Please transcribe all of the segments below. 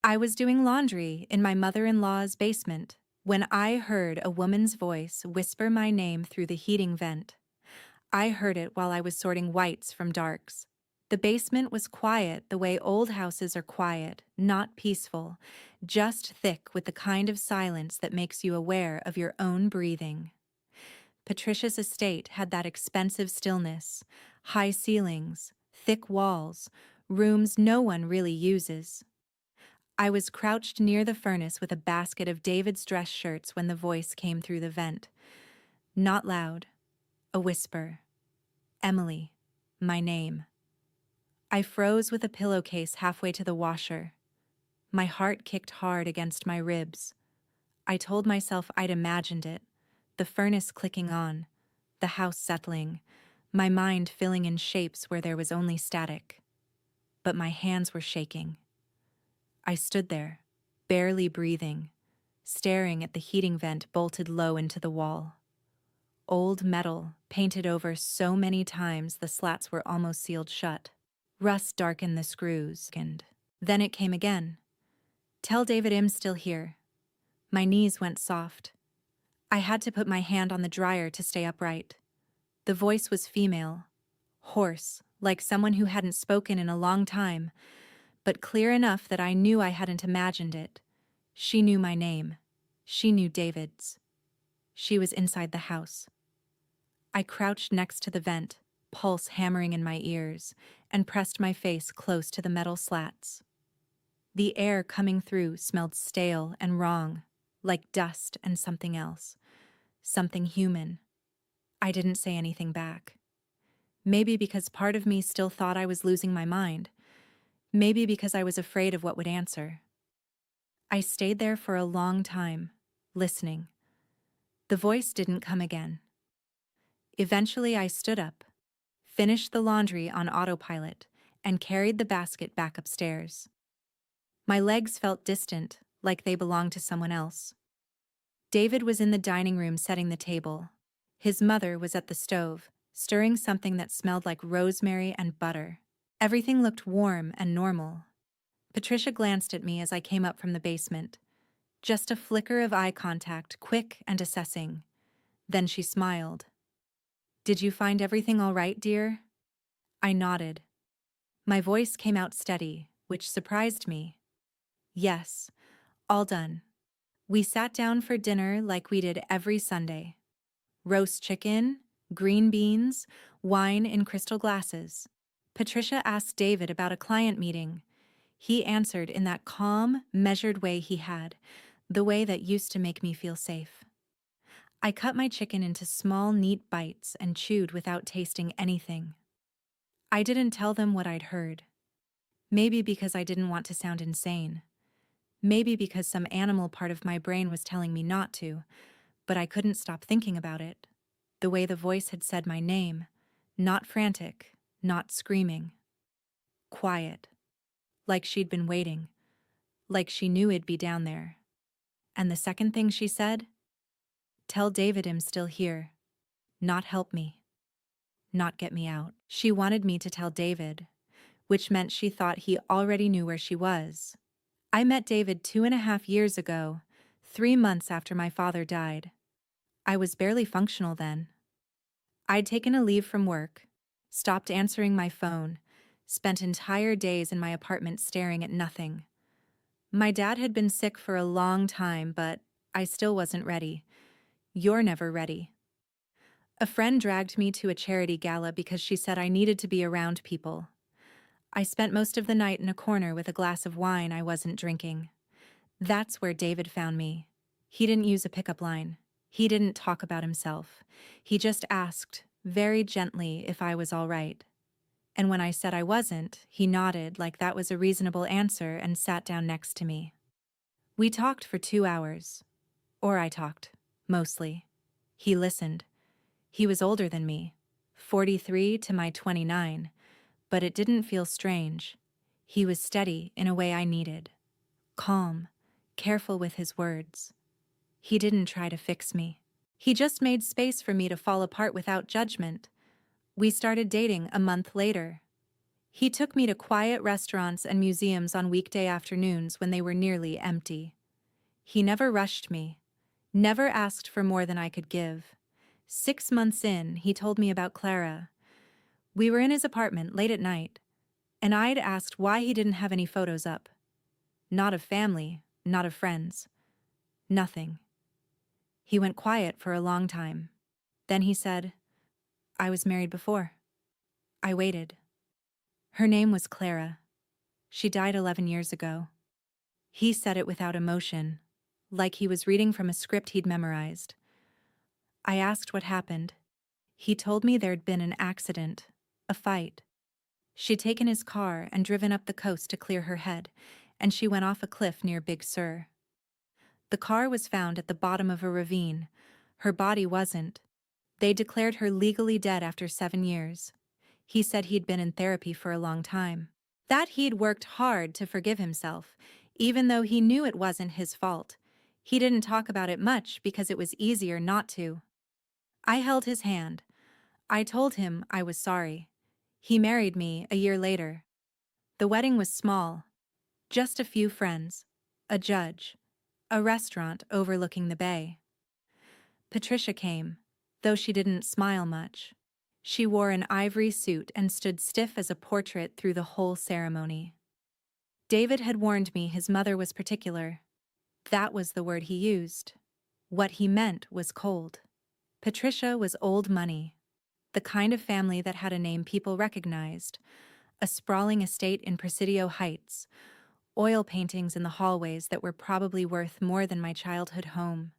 I was doing laundry in my mother-in-law's basement when I heard a woman's voice whisper my name through the heating vent. I heard it while I was sorting whites from darks. The basement was quiet the way old houses are quiet, not peaceful, just thick with the kind of silence that makes you aware of your own breathing. Patricia's estate had that expensive stillness, high ceilings, thick walls, rooms no one really uses. I was crouched near the furnace with a basket of David's dress shirts when the voice came through the vent. Not loud, a whisper. Emily, my name. I froze with a pillowcase halfway to the washer. My heart kicked hard against my ribs. I told myself I'd imagined it, the furnace clicking on, the house settling, my mind filling in shapes where there was only static. But my hands were shaking. I stood there, barely breathing, staring at the heating vent bolted low into the wall. Old metal, painted over so many times the slats were almost sealed shut. Rust darkened the screws, and then it came again. Tell David I'm still here. My knees went soft. I had to put my hand on the dryer to stay upright. The voice was female, hoarse, like someone who hadn't spoken in a long time, but clear enough that I knew I hadn't imagined it. She knew my name. She knew David's. She was inside the house. I crouched next to the vent, pulse hammering in my ears, and pressed my face close to the metal slats. The air coming through smelled stale and wrong, like dust and something else, something human. I didn't say anything back. Maybe because part of me still thought I was losing my mind. Maybe because I was afraid of what would answer. I stayed there for a long time, listening. The voice didn't come again. Eventually I stood up, finished the laundry on autopilot, and carried the basket back upstairs. My legs felt distant, like they belonged to someone else. David was in the dining room setting the table. His mother was at the stove, stirring something that smelled like rosemary and butter. Everything looked warm and normal. Patricia glanced at me as I came up from the basement. Just a flicker of eye contact, quick and assessing. Then she smiled. "Did you find everything all right, dear?" I nodded. My voice came out steady, which surprised me. "Yes, all done." We sat down for dinner like we did every Sunday. Roast chicken, green beans, wine in crystal glasses. Patricia asked David about a client meeting. He answered in that calm, measured way he had, the way that used to make me feel safe. I cut my chicken into small, neat bites and chewed without tasting anything. I didn't tell them what I'd heard. Maybe because I didn't want to sound insane. Maybe because some animal part of my brain was telling me not to, but I couldn't stop thinking about it. The way the voice had said my name, not frantic, not screaming. Quiet. Like she'd been waiting. Like she knew it'd be down there. And the second thing she said? Tell David I'm still here. Not help me. Not get me out. She wanted me to tell David, which meant she thought he already knew where she was. I met David 2.5 years ago, 3 months after my father died. I was barely functional then. I'd taken a leave from work, stopped answering my phone, spent entire days in my apartment staring at nothing. My dad had been sick for a long time, but I still wasn't ready. You're never ready. A friend dragged me to a charity gala because she said I needed to be around people. I spent most of the night in a corner with a glass of wine I wasn't drinking. That's where David found me. He didn't use a pickup line. He didn't talk about himself. He just asked, very gently, if I was all right. And when I said I wasn't, he nodded like that was a reasonable answer and sat down next to me. We talked for 2 hours. Or I talked, mostly. He listened. He was older than me, 43 to my 29, but it didn't feel strange. He was steady in a way I needed. Calm, careful with his words. He didn't try to fix me. He just made space for me to fall apart without judgment. We started dating a month later. He took me to quiet restaurants and museums on weekday afternoons when they were nearly empty. He never rushed me, never asked for more than I could give. 6 months in, he told me about Clara. We were in his apartment late at night, and I'd asked why he didn't have any photos up. Not of family, not of friends. Nothing. He went quiet for a long time. Then he said, "I was married before." I waited. Her name was Clara. She died 11 years ago. He said it without emotion, like he was reading from a script he'd memorized. I asked what happened. He told me there'd been an accident, a fight. She'd taken his car and driven up the coast to clear her head, and she went off a cliff near Big Sur. The car was found at the bottom of a ravine. Her body wasn't. They declared her legally dead after 7 years. He said he'd been in therapy for a long time. That he'd worked hard to forgive himself, even though he knew it wasn't his fault. He didn't talk about it much because it was easier not to. I held his hand. I told him I was sorry. He married me a year later. The wedding was small. Just a few friends, a judge, a restaurant overlooking the bay. Patricia came, though she didn't smile much. She wore an ivory suit and stood stiff as a portrait through the whole ceremony. David had warned me his mother was particular. That was the word he used. What he meant was cold. Patricia was old money, the kind of family that had a name people recognized, a sprawling estate in Presidio Heights, oil paintings in the hallways that were probably worth more than my childhood home.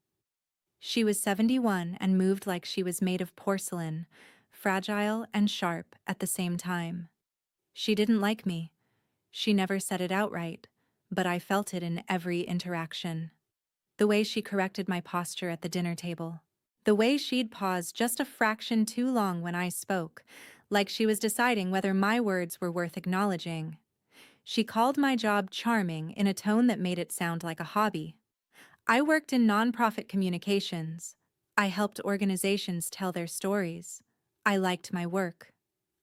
She was 71 and moved like she was made of porcelain, fragile and sharp at the same time. She didn't like me. She never said it outright, but I felt it in every interaction. The way she corrected my posture at the dinner table. The way she'd pause just a fraction too long when I spoke, like she was deciding whether my words were worth acknowledging. She called my job charming in a tone that made it sound like a hobby. I worked in nonprofit communications. I helped organizations tell their stories. I liked my work.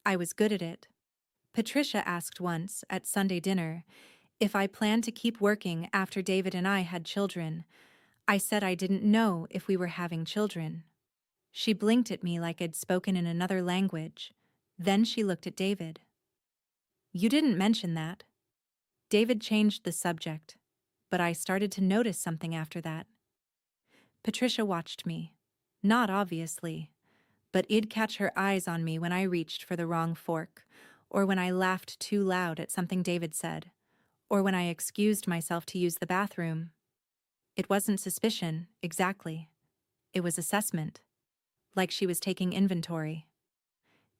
I was good at it. Patricia asked once, at Sunday dinner, if I planned to keep working after David and I had children. I said I didn't know if we were having children. She blinked at me like I'd spoken in another language. Then she looked at David. "You didn't mention that." David changed the subject, but I started to notice something after that. Patricia watched me. Not obviously, but it'd catch her eyes on me when I reached for the wrong fork, or when I laughed too loud at something David said, or when I excused myself to use the bathroom. It wasn't suspicion, exactly. It was assessment. Like she was taking inventory.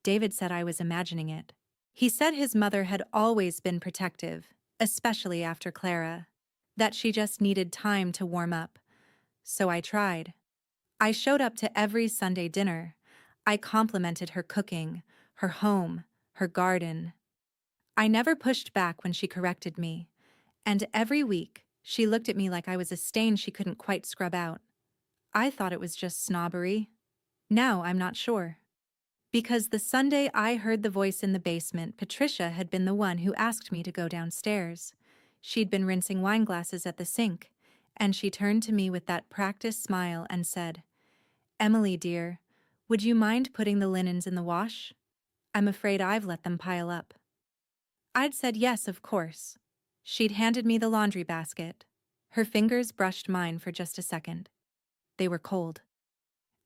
David said I was imagining it. He said his mother had always been protective, especially after Clara. That she just needed time to warm up. So I tried. I showed up to every Sunday dinner. I complimented her cooking, her home, her garden. I never pushed back when she corrected me. And every week, she looked at me like I was a stain she couldn't quite scrub out. I thought it was just snobbery. Now I'm not sure. Because the Sunday I heard the voice in the basement, Patricia had been the one who asked me to go downstairs. She'd been rinsing wine glasses at the sink, and she turned to me with that practiced smile and said, "Emily, dear, would you mind putting the linens in the wash? I'm afraid I've let them pile up." I'd said yes, of course. She'd handed me the laundry basket. Her fingers brushed mine for just a second. They were cold.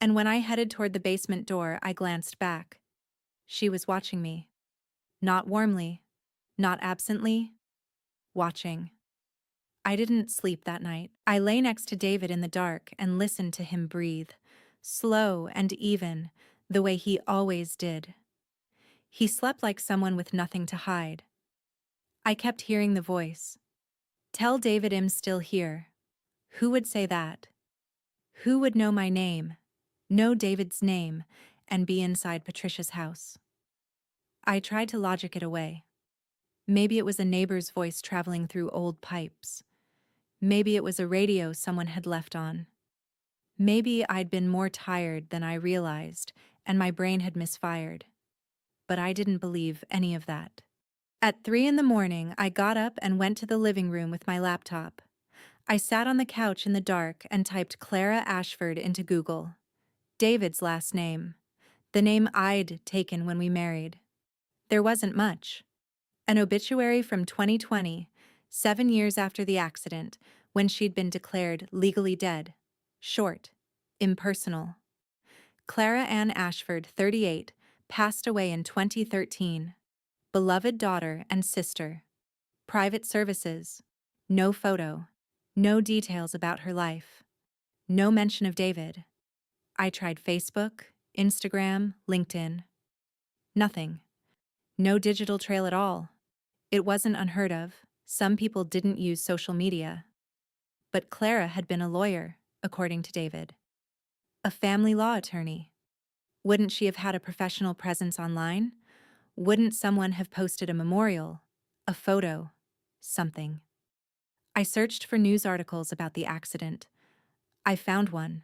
And when I headed toward the basement door, I glanced back. She was watching me. Not warmly, not absently, watching. I didn't sleep that night. I lay next to David in the dark and listened to him breathe, slow and even, the way he always did. He slept like someone with nothing to hide. I kept hearing the voice. "Tell David I'm still here." Who would say that? Who would know my name, know David's name, and be inside Patricia's house? I tried to logic it away. Maybe it was a neighbor's voice traveling through old pipes. Maybe it was a radio someone had left on. Maybe I'd been more tired than I realized, and my brain had misfired. But I didn't believe any of that. At 3 in the morning, I got up and went to the living room with my laptop. I sat on the couch in the dark and typed Clara Ashford into Google. David's last name. The name I'd taken when we married. There wasn't much. An obituary from 2020, 7 years after the accident, when she'd been declared legally dead. Short. Impersonal. Clara Ann Ashford, 38, passed away in 2013. Beloved daughter and sister. Private services. No photo. No details about her life. No mention of David. I tried Facebook, Instagram, LinkedIn. Nothing. No digital trail at all. It wasn't unheard of. Some people didn't use social media. But Clara had been a lawyer, according to David. A family law attorney. Wouldn't she have had a professional presence online? Wouldn't someone have posted a memorial, a photo, something? I searched for news articles about the accident. I found one.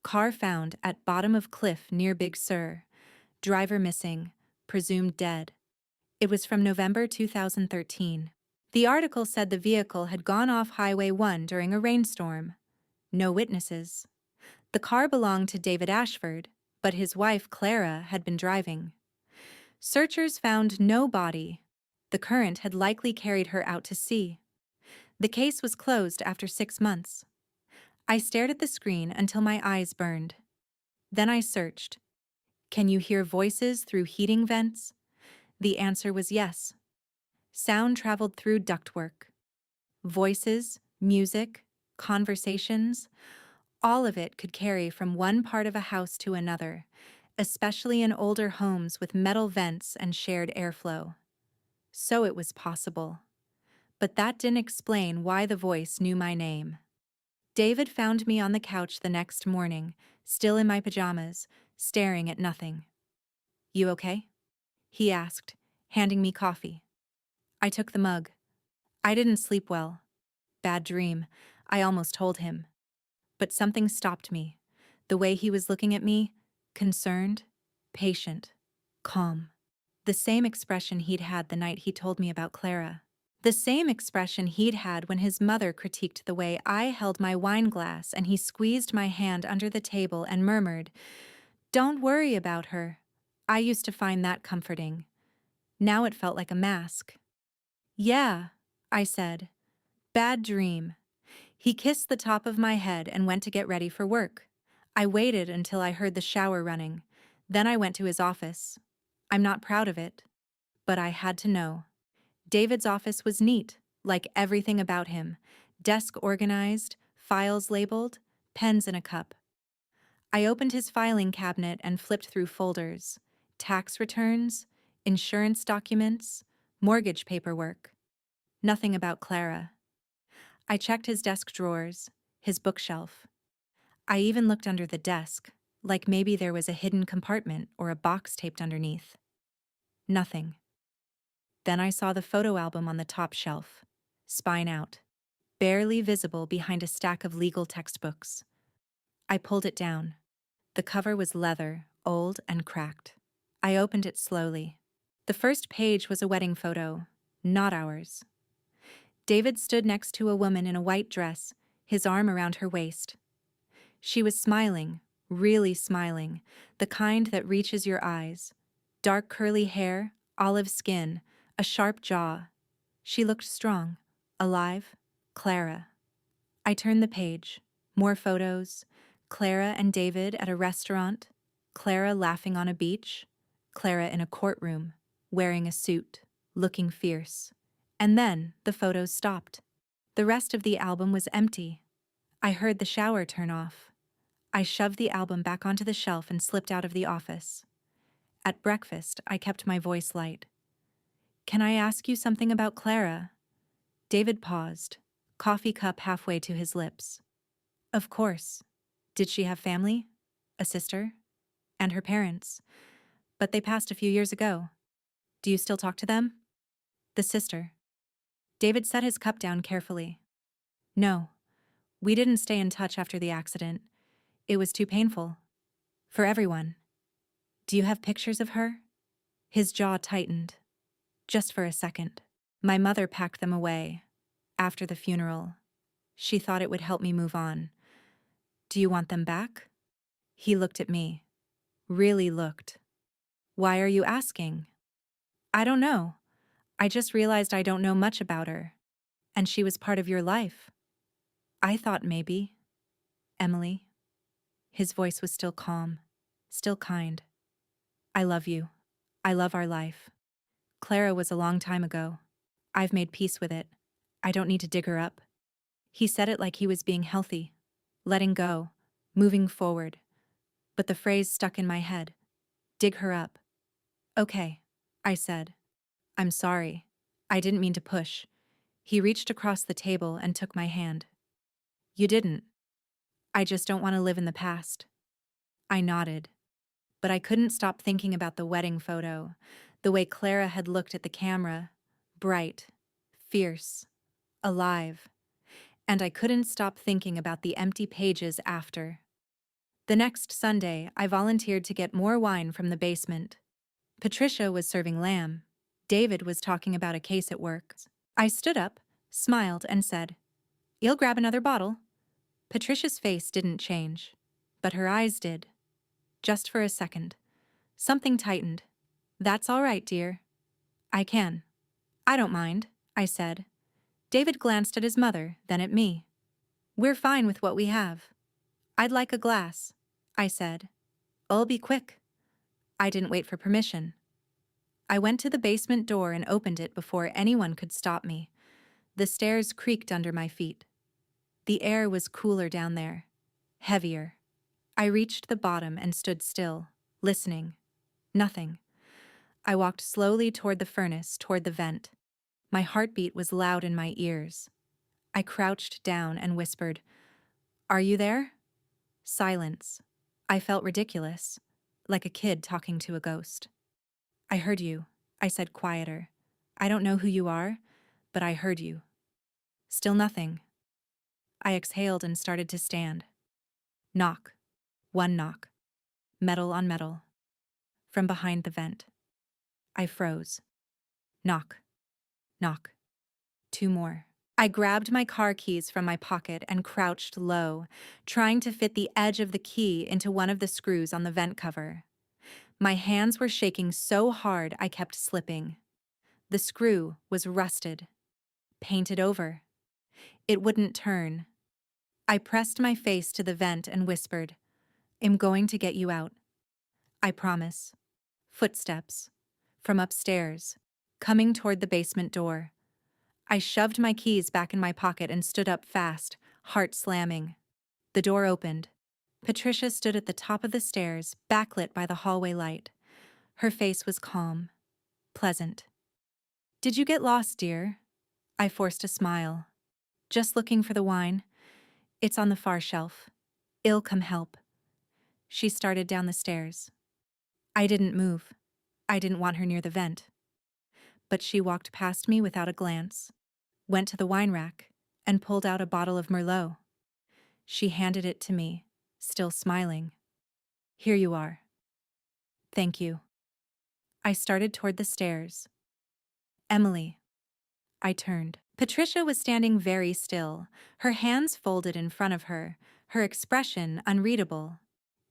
Car found at bottom of cliff near Big Sur. Driver missing, presumed dead. It was from November 2013. The article said the vehicle had gone off Highway 1 during a rainstorm. No witnesses. The car belonged to David Ashford, but his wife Clara had been driving. Searchers found no body. The current had likely carried her out to sea. The case was closed after 6 months. I stared at the screen until my eyes burned. Then I searched. Can you hear voices through heating vents? The answer was yes. Sound traveled through ductwork. Voices, music, conversations, all of it could carry from one part of a house to another, especially in older homes with metal vents and shared airflow. So it was possible. But that didn't explain why the voice knew my name. David found me on the couch the next morning, still in my pajamas, staring at nothing. You okay? He asked, handing me coffee. I took the mug. I didn't sleep well. Bad dream, I almost told him. But something stopped me. The way he was looking at me, concerned, patient, calm. The same expression he'd had the night he told me about Clara. The same expression he'd had when his mother critiqued the way I held my wine glass and he squeezed my hand under the table and murmured, "Don't worry about her." I used to find that comforting. Now it felt like a mask. "Yeah," I said. "Bad dream." He kissed the top of my head and went to get ready for work. I waited until I heard the shower running. Then I went to his office. I'm not proud of it, but I had to know. David's office was neat, like everything about him. Desk organized, files labeled, pens in a cup. I opened his filing cabinet and flipped through folders. Tax returns, insurance documents, mortgage paperwork. Nothing about Clara. I checked his desk drawers, his bookshelf. I even looked under the desk, like maybe there was a hidden compartment or a box taped underneath. Nothing. Then I saw the photo album on the top shelf, spine out, barely visible behind a stack of legal textbooks. I pulled it down. The cover was leather, old and cracked. I opened it slowly. The first page was a wedding photo, not ours. David stood next to a woman in a white dress, his arm around her waist. She was smiling, really smiling, the kind that reaches your eyes. Dark curly hair, olive skin, a sharp jaw. She looked strong, alive, Clara. I turned the page. More photos. Clara and David at a restaurant. Clara laughing on a beach. Clara in a courtroom, wearing a suit, looking fierce. And then the photos stopped. The rest of the album was empty. I heard the shower turn off. I shoved the album back onto the shelf and slipped out of the office. At breakfast, I kept my voice light. "Can I ask you something about Clara?" David paused, coffee cup halfway to his lips. "Of course. Did she have family? A sister? And her parents? But they passed a few years ago. Do you still talk to them?" "The sister." David set his cup down carefully. "No. We didn't stay in touch after the accident. It was too painful. For everyone. Do you have pictures of her?" His jaw tightened. Just for a second. My mother packed them away. After the funeral. She thought it would help me move on. Do you want them back? He looked at me. Really looked. Why are you asking? I don't know. I just realized I don't know much about her. And she was part of your life. I thought maybe. Emily. His voice was still calm, still kind. I love you. I love our life. Clara was a long time ago. I've made peace with it. I don't need to dig her up. He said it like he was being healthy, letting go, moving forward. But the phrase stuck in my head. Dig her up. Okay, I said. I'm sorry. I didn't mean to push. He reached across the table and took my hand. You didn't. I just don't want to live in the past. I nodded. But I couldn't stop thinking about the wedding photo, the way Clara had looked at the camera, bright, fierce, alive. And I couldn't stop thinking about the empty pages after. The next Sunday, I volunteered to get more wine from the basement. Patricia was serving lamb. David was talking about a case at work. I stood up, smiled, and said, "You'll grab another bottle?" Patricia's face didn't change, but her eyes did. Just for a second. Something tightened. That's all right, dear. I can. I don't mind, I said. David glanced at his mother, then at me. We're fine with what we have. I'd like a glass, I said. I'll be quick. I didn't wait for permission. I went to the basement door and opened it before anyone could stop me. The stairs creaked under my feet. The air was cooler down there, heavier. I reached the bottom and stood still, listening. Nothing. I walked slowly toward the furnace, toward the vent. My heartbeat was loud in my ears. I crouched down and whispered, "Are you there?" Silence. I felt ridiculous, like a kid talking to a ghost. "I heard you," I said quieter. "I don't know who you are, but I heard you." Still nothing. I exhaled and started to stand. Knock. One knock. Metal on metal. From behind the vent. I froze. Knock. Knock. Two more. I grabbed my car keys from my pocket and crouched low, trying to fit the edge of the key into one of the screws on the vent cover. My hands were shaking so hard I kept slipping. The screw was rusted, painted over. It wouldn't turn. I pressed my face to the vent and whispered, "I'm going to get you out. I promise." Footsteps. From upstairs, coming toward the basement door. I shoved my keys back in my pocket and stood up fast, heart slamming. The door opened. Patricia stood at the top of the stairs, backlit by the hallway light. Her face was calm, pleasant. "Did you get lost, dear?" I forced a smile. "Just looking for the wine. It's on the far shelf. It'll come help." She started down the stairs. I didn't move. I didn't want her near the vent. But she walked past me without a glance, went to the wine rack, and pulled out a bottle of Merlot. She handed it to me, still smiling. "Here you are." "Thank you." I started toward the stairs. "Emily." I turned. Patricia was standing very still, her hands folded in front of her, her expression unreadable.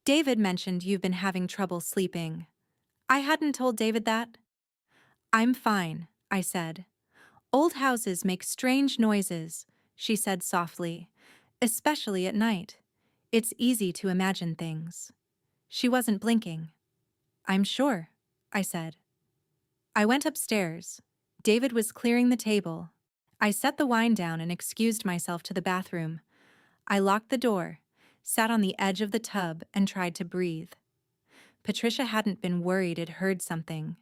"David mentioned you've been having trouble sleeping." I hadn't told David that. "I'm fine," I said. "Old houses make strange noises," she said softly, "especially at night. It's easy to imagine things." She wasn't blinking. "I'm sure," I said. I went upstairs. David was clearing the table. I set the wine down and excused myself to the bathroom. I locked the door, sat on the edge of the tub, and tried to breathe. Patricia hadn't been worried I'd heard something.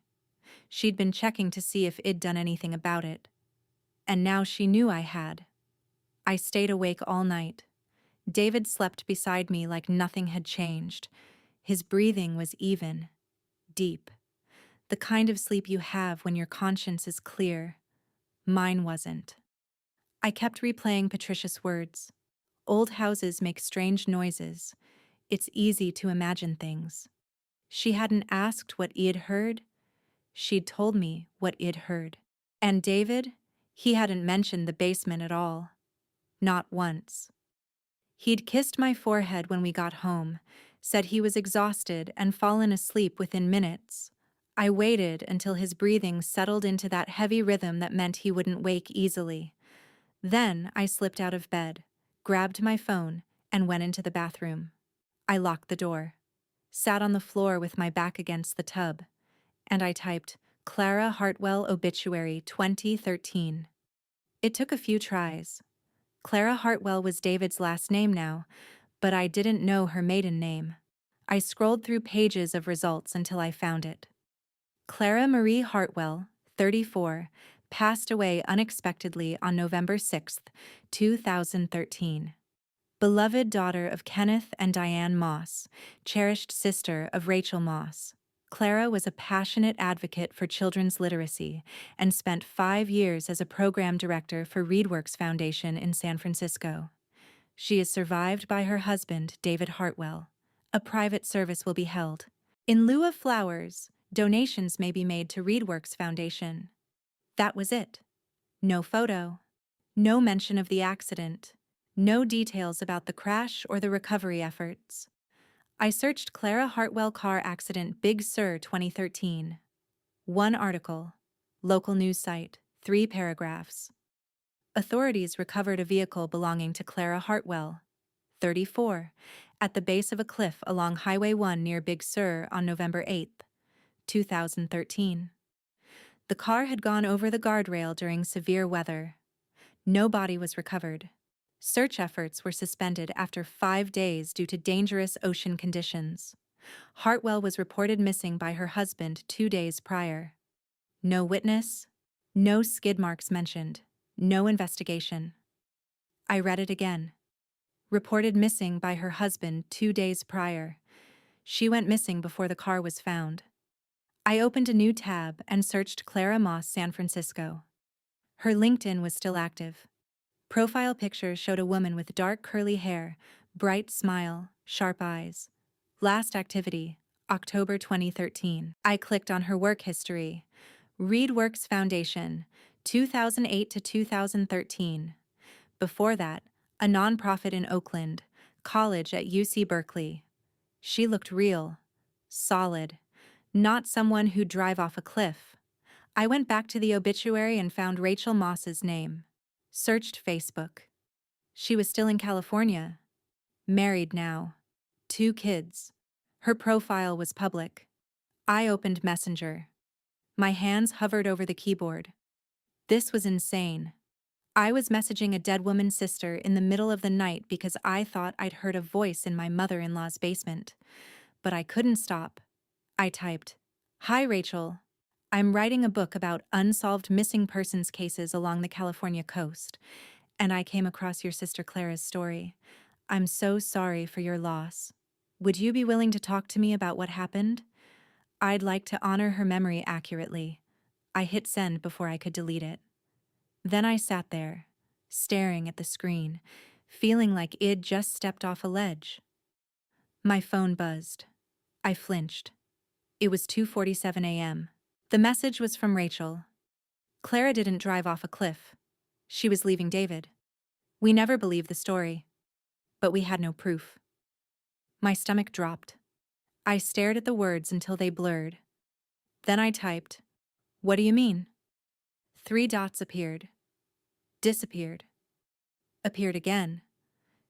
She'd been checking to see if I'd done anything about it. And now she knew I had. I stayed awake all night. David slept beside me like nothing had changed. His breathing was even, deep. The kind of sleep you have when your conscience is clear. Mine wasn't. I kept replaying Patricia's words. Old houses make strange noises. It's easy to imagine things. She hadn't asked what I'd heard. She'd told me what I'd heard. And David? He hadn't mentioned the basement at all. Not once. He'd kissed my forehead when we got home, said he was exhausted and fallen asleep within minutes. I waited until his breathing settled into that heavy rhythm that meant he wouldn't wake easily. Then I slipped out of bed, grabbed my phone, and went into the bathroom. I locked the door, sat on the floor with my back against the tub, and I typed, Clara Hartwell Obituary 2013. It took a few tries. Clara Hartwell was David's last name now, but I didn't know her maiden name. I scrolled through pages of results until I found it. Clara Marie Hartwell, 34, passed away unexpectedly on November 6, 2013. Beloved daughter of Kenneth and Diane Moss, cherished sister of Rachel Moss. Clara was a passionate advocate for children's literacy and spent 5 years as a program director for ReadWorks Foundation in San Francisco. She is survived by her husband, David Hartwell. A private service will be held. In lieu of flowers, donations may be made to ReadWorks Foundation. That was it. No photo. No mention of the accident. No details about the crash or the recovery efforts. I searched Clara Hartwell car accident Big Sur 2013. One article. Local news site. 3 paragraphs. Authorities recovered a vehicle belonging to Clara Hartwell, 34, at the base of a cliff along Highway 1 near Big Sur on November 8, 2013. The car had gone over the guardrail during severe weather. No body was recovered. Search efforts were suspended after 5 days due to dangerous ocean conditions. Hartwell was reported missing by her husband 2 days prior. No witness, no skid marks mentioned, no investigation. I read it again. Reported missing by her husband 2 days prior. She went missing before the car was found. I opened a new tab and searched Clara Moss San Francisco. Her LinkedIn was still active. Profile picture showed a woman with dark curly hair, bright smile, sharp eyes. Last activity, October 2013. I clicked on her work history. ReadWorks Foundation, 2008 to 2013. Before that, a nonprofit in Oakland, college at UC Berkeley. She looked real, solid, not someone who'd drive off a cliff. I went back to the obituary and found Rachel Moss's name. Searched Facebook. She was still in California. Married now. 2 kids. Her profile was public. I opened Messenger. My hands hovered over the keyboard. This was insane. I was messaging a dead woman's sister in the middle of the night because I thought I'd heard a voice in my mother-in-law's basement. But I couldn't stop. I typed, Hi Rachel. I'm writing a book about unsolved missing persons cases along the California coast, and I came across your sister Clara's story. I'm so sorry for your loss. Would you be willing to talk to me about what happened? I'd like to honor her memory accurately. I hit send before I could delete it. Then I sat there, staring at the screen, feeling like I'd just stepped off a ledge. My phone buzzed. I flinched. It was 2:47 a.m. The message was from Rachel. Clara didn't drive off a cliff. She was leaving David. We never believed the story, but we had no proof. My stomach dropped. I stared at the words until they blurred. Then I typed, What do you mean? 3 dots appeared. Disappeared. Appeared again.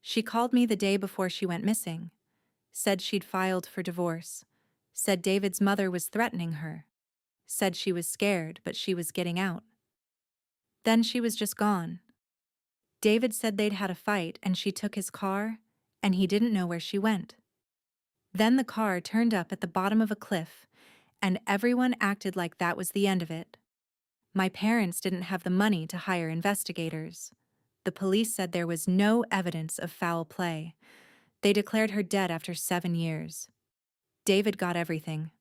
She called me the day before she went missing. Said she'd filed for divorce. Said David's mother was threatening her. Said she was scared, but she was getting out. Then she was just gone. David said they'd had a fight and she took his car, and he didn't know where she went. Then the car turned up at the bottom of a cliff, and everyone acted like that was the end of it. My parents didn't have the money to hire investigators. The police said there was no evidence of foul play. They declared her dead after 7 years. David got everything.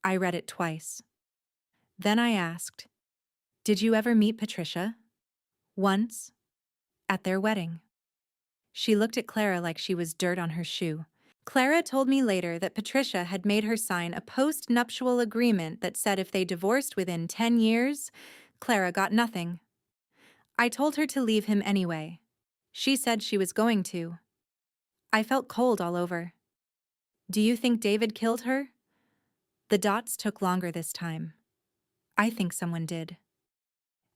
I read it twice. Then I asked, Did you ever meet Patricia? Once. At their wedding. She looked at Clara like she was dirt on her shoe. Clara told me later that Patricia had made her sign a post-nuptial agreement that said if they divorced within 10 years, Clara got nothing. I told her to leave him anyway. She said she was going to. I felt cold all over. Do you think David killed her? The dots took longer this time. I think someone did.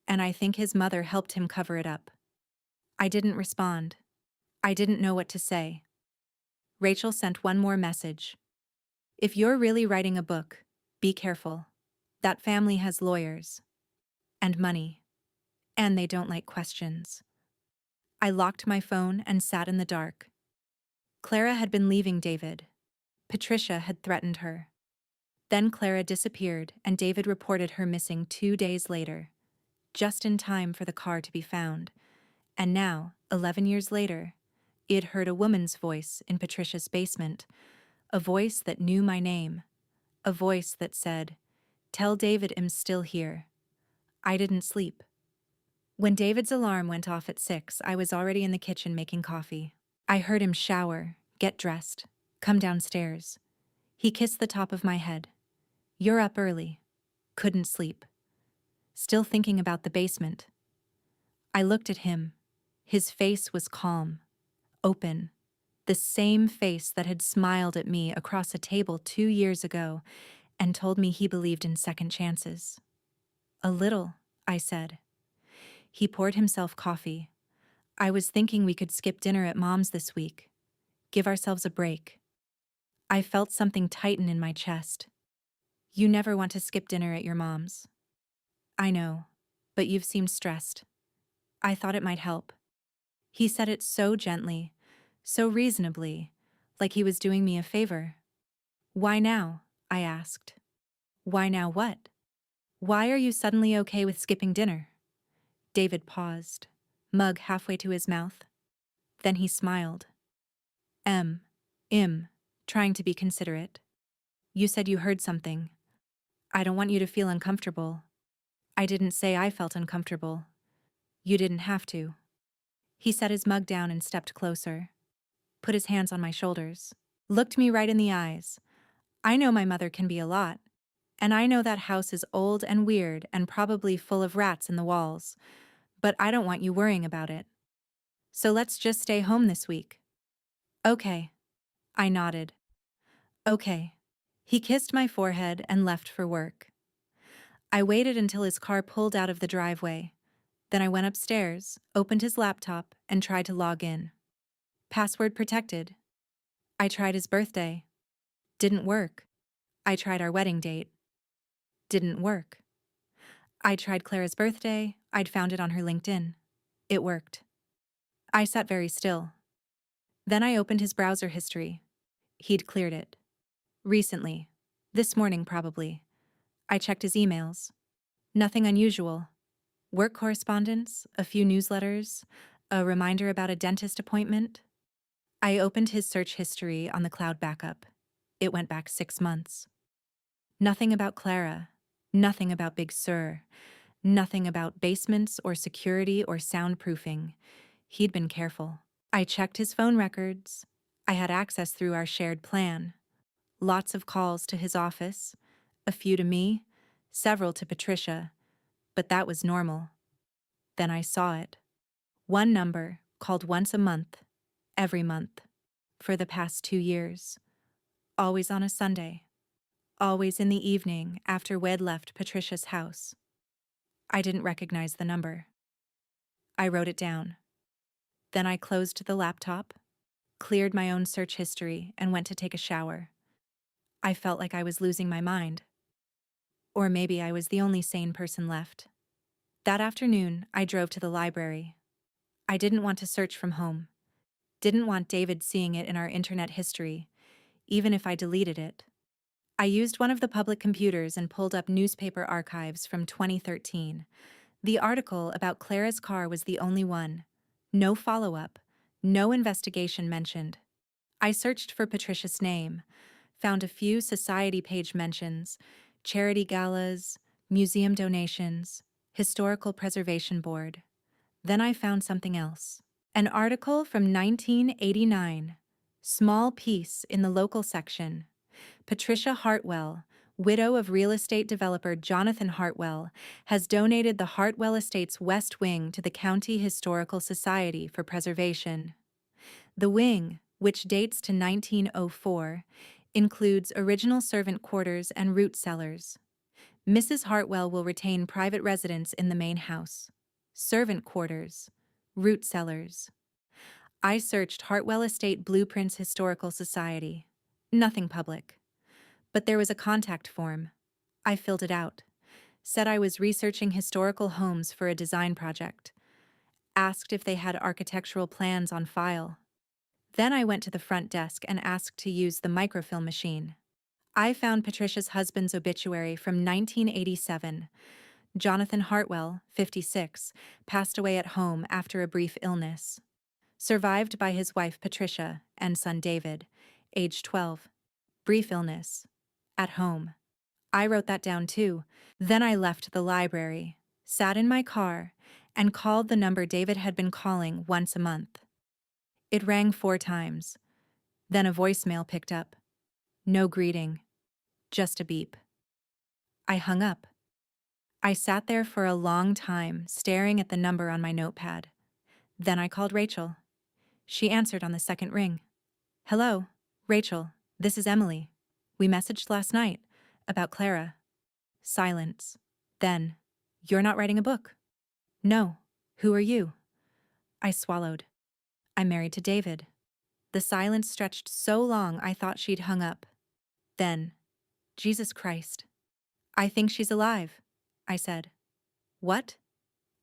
And I think his mother helped him cover it up. I didn't respond. I didn't know what to say. Rachel sent one more message. If you're really writing a book, be careful. That family has lawyers. And money. And they don't like questions. I locked my phone and sat in the dark. Clara had been leaving David. Patricia had threatened her. Then Clara disappeared and David reported her missing 2 days later, just in time for the car to be found. And now, 11 years later, it heard a woman's voice in Patricia's basement, a voice that knew my name, a voice that said, "Tell David I'm still here." I didn't sleep. When David's alarm went off at 6, I was already in the kitchen making coffee. I heard him shower, get dressed, come downstairs. He kissed the top of my head. "You're up early." Couldn't sleep. Still thinking about the basement. I looked at him. His face was calm, open. The same face that had smiled at me across a table 2 years ago and told me he believed in second chances. "A little," I said. He poured himself coffee. "I was thinking we could skip dinner at Mom's this week. Give ourselves a break." I felt something tighten in my chest. "You never want to skip dinner at your mom's." "I know, but you've seemed stressed. I thought it might help." He said it so gently, so reasonably, like he was doing me a favor. "Why now?" I asked. "Why now what? Why are you suddenly okay with skipping dinner?" David paused, mug halfway to his mouth. Then he smiled. "Im, trying to be considerate. You said you heard something. I don't want you to feel uncomfortable." "I didn't say I felt uncomfortable. You didn't have to." He set his mug down and stepped closer, put his hands on my shoulders, looked me right in the eyes. "I know my mother can be a lot, and I know that house is old and weird and probably full of rats in the walls, but I don't want you worrying about it. So let's just stay home this week." "Okay." I nodded. "Okay." He kissed my forehead and left for work. I waited until his car pulled out of the driveway. Then I went upstairs, opened his laptop, and tried to log in. Password protected. I tried his birthday. Didn't work. I tried our wedding date. Didn't work. I tried Clara's birthday. I'd found it on her LinkedIn. It worked. I sat very still. Then I opened his browser history. He'd cleared it. Recently. This morning, probably. I checked his emails. Nothing unusual. Work correspondence, a few newsletters, a reminder about a dentist appointment. I opened his search history on the cloud backup. It went back 6 months. Nothing about Clara. Nothing about Big Sur. Nothing about basements or security or soundproofing. He'd been careful. I checked his phone records. I had access through our shared plan. Lots of calls to his office, a few to me, several to Patricia, but that was normal. Then I saw it. One number, called once a month, every month, for the past 2 years. Always on a Sunday. Always in the evening after Wed left Patricia's house. I didn't recognize the number. I wrote it down. Then I closed the laptop, cleared my own search history, and went to take a shower. I felt like I was losing my mind. Or maybe I was the only sane person left. That afternoon, I drove to the library. I didn't want to search from home. Didn't want David seeing it in our internet history, even if I deleted it. I used one of the public computers and pulled up newspaper archives from 2013. The article about Clara's car was the only one. No follow-up, no investigation mentioned. I searched for Patricia's name, found a few society page mentions, charity galas, museum donations, historical preservation board. Then I found something else. An article from 1989. Small piece in the local section. Patricia Hartwell, widow of real estate developer Jonathan Hartwell, has donated the Hartwell Estate's West Wing to the County Historical Society for preservation. The wing, which dates to 1904, includes original servant quarters and root cellars. Mrs. Hartwell will retain private residence in the main house. Servant quarters. Root cellars. I searched Hartwell Estate Blueprints Historical Society. Nothing public. But there was a contact form. I filled it out. Said I was researching historical homes for a design project. Asked if they had architectural plans on file. Then I went to the front desk and asked to use the microfilm machine. I found Patricia's husband's obituary from 1987. Jonathan Hartwell, 56, passed away at home after a brief illness. Survived by his wife Patricia and son David, age 12. Brief illness. At home. I wrote that down too. Then I left the library, sat in my car, and called the number David had been calling once a month. It rang 4 times. Then a voicemail picked up. No greeting. Just a beep. I hung up. I sat there for a long time, staring at the number on my notepad. Then I called Rachel. She answered on the second ring. Hello, Rachel, this is Emily. We messaged last night about Clara. Silence. Then, you're not writing a book? No. Who are you? I swallowed. I'm married to David. The silence stretched so long I thought she'd hung up. Then, Jesus Christ. I think she's alive, I said. What?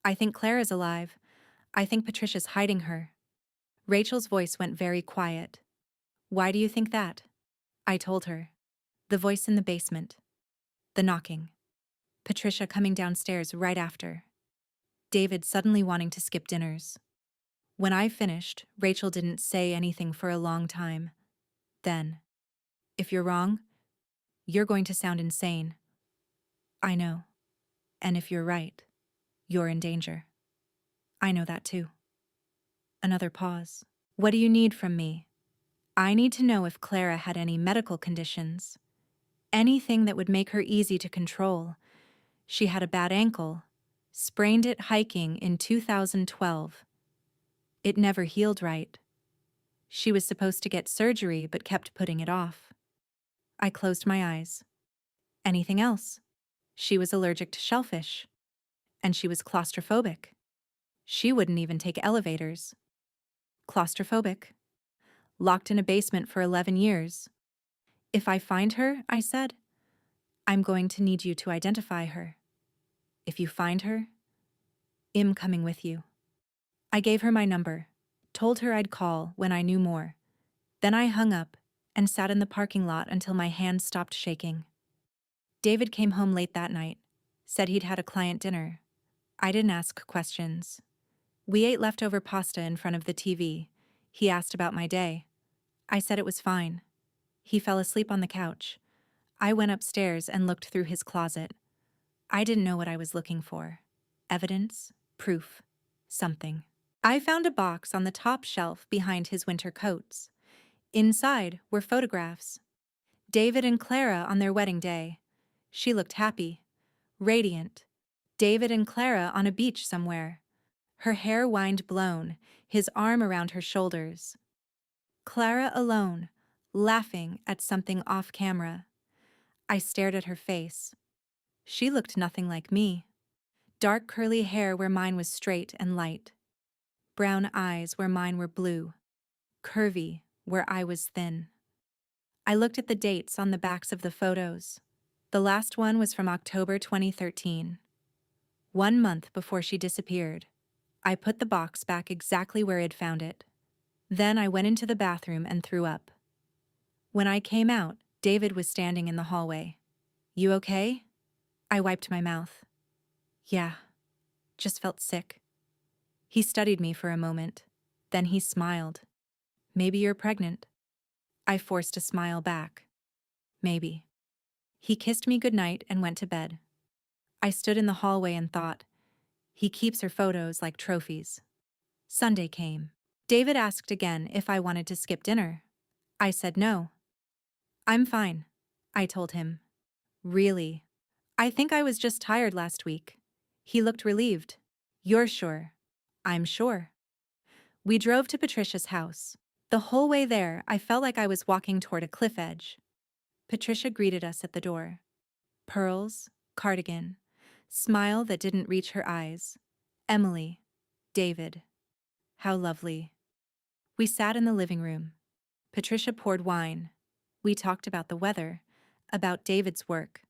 I think Clara's alive. I think Patricia's hiding her. Rachel's voice went very quiet. Why do you think that? I told her. The voice in the basement. The knocking. Patricia coming downstairs right after. David suddenly wanting to skip dinners. When I finished, Rachel didn't say anything for a long time. Then, if you're wrong, you're going to sound insane. I know. And if you're right, you're in danger. I know that too. Another pause. What do you need from me? I need to know if Clara had any medical conditions. Anything that would make her easy to control. She had a bad ankle. Sprained it hiking in 2012. It never healed right. She was supposed to get surgery but kept putting it off. I closed my eyes. Anything else? She was allergic to shellfish. And she was claustrophobic. She wouldn't even take elevators. Claustrophobic. Locked in a basement for 11 years. If I find her, I said, I'm going to need you to identify her. If you find her, I'm coming with you. I gave her my number, told her I'd call when I knew more. Then I hung up and sat in the parking lot until my hands stopped shaking. David came home late that night, said he'd had a client dinner. I didn't ask questions. We ate leftover pasta in front of the TV. He asked about my day. I said it was fine. He fell asleep on the couch. I went upstairs and looked through his closet. I didn't know what I was looking for. Evidence, proof, something. I found a box on the top shelf behind his winter coats. Inside were photographs. David and Clara on their wedding day. She looked happy, radiant. David and Clara on a beach somewhere. Her hair wind blown, his arm around her shoulders. Clara alone, laughing at something off camera. I stared at her face. She looked nothing like me. Dark curly hair where mine was straight and light. Brown eyes where mine were blue. Curvy where I was thin. I looked at the dates on the backs of the photos. The last one was from October 2013. 1 month before she disappeared. I put the box back exactly where I'd found it. Then I went into the bathroom and threw up. When I came out, David was standing in the hallway. You okay? I wiped my mouth. Yeah, just felt sick. He studied me for a moment. Then he smiled. Maybe you're pregnant. I forced a smile back. Maybe. He kissed me goodnight and went to bed. I stood in the hallway and thought, he keeps her photos like trophies. Sunday came. David asked again if I wanted to skip dinner. I said no. I'm fine, I told him. Really? I think I was just tired last week. He looked relieved. You're sure? I'm sure. We drove to Patricia's house. The whole way there, I felt like I was walking toward a cliff edge. Patricia greeted us at the door. Pearls, cardigan, smile that didn't reach her eyes. Emily, David. How lovely. We sat in the living room. Patricia poured wine. We talked about the weather, about David's work,